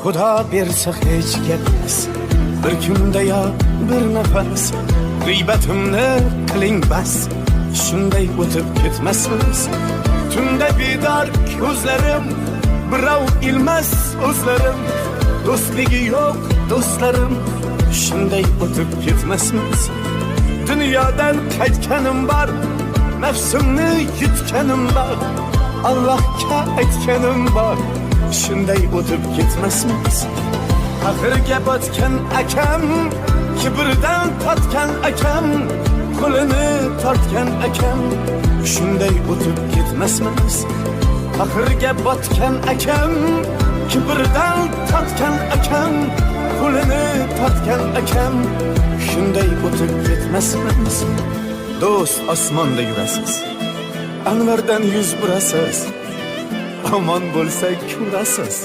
Xudo bersa hech ketmas bir kunda yo bir nafas, g'iybatimni qiling bas, shunday o'tib ketmasmiz. Tunda bedor ko'zlarim, birov ilmas o'zlarim, do'stligi yo'q do'stlarim, shunday o'tib ketmasmiz. Dunyodan qaytganim bor, nafsimni yutganim bor, Allohga aytganim bor, shunday o'tib ketmasmiz. Axirga botgan akam, kibrdan totgan akam, qo'lini tortgan akam, shunday o'tib ketmasmiz. Axirga botgan akam, kibrdan totgan akam, qo'lini tortgan akam, shunday o'tib ketmasmiz. Do'st osmonda yurasiz, Anvardan yuz burasiz, omon bo'lsak kurasiz.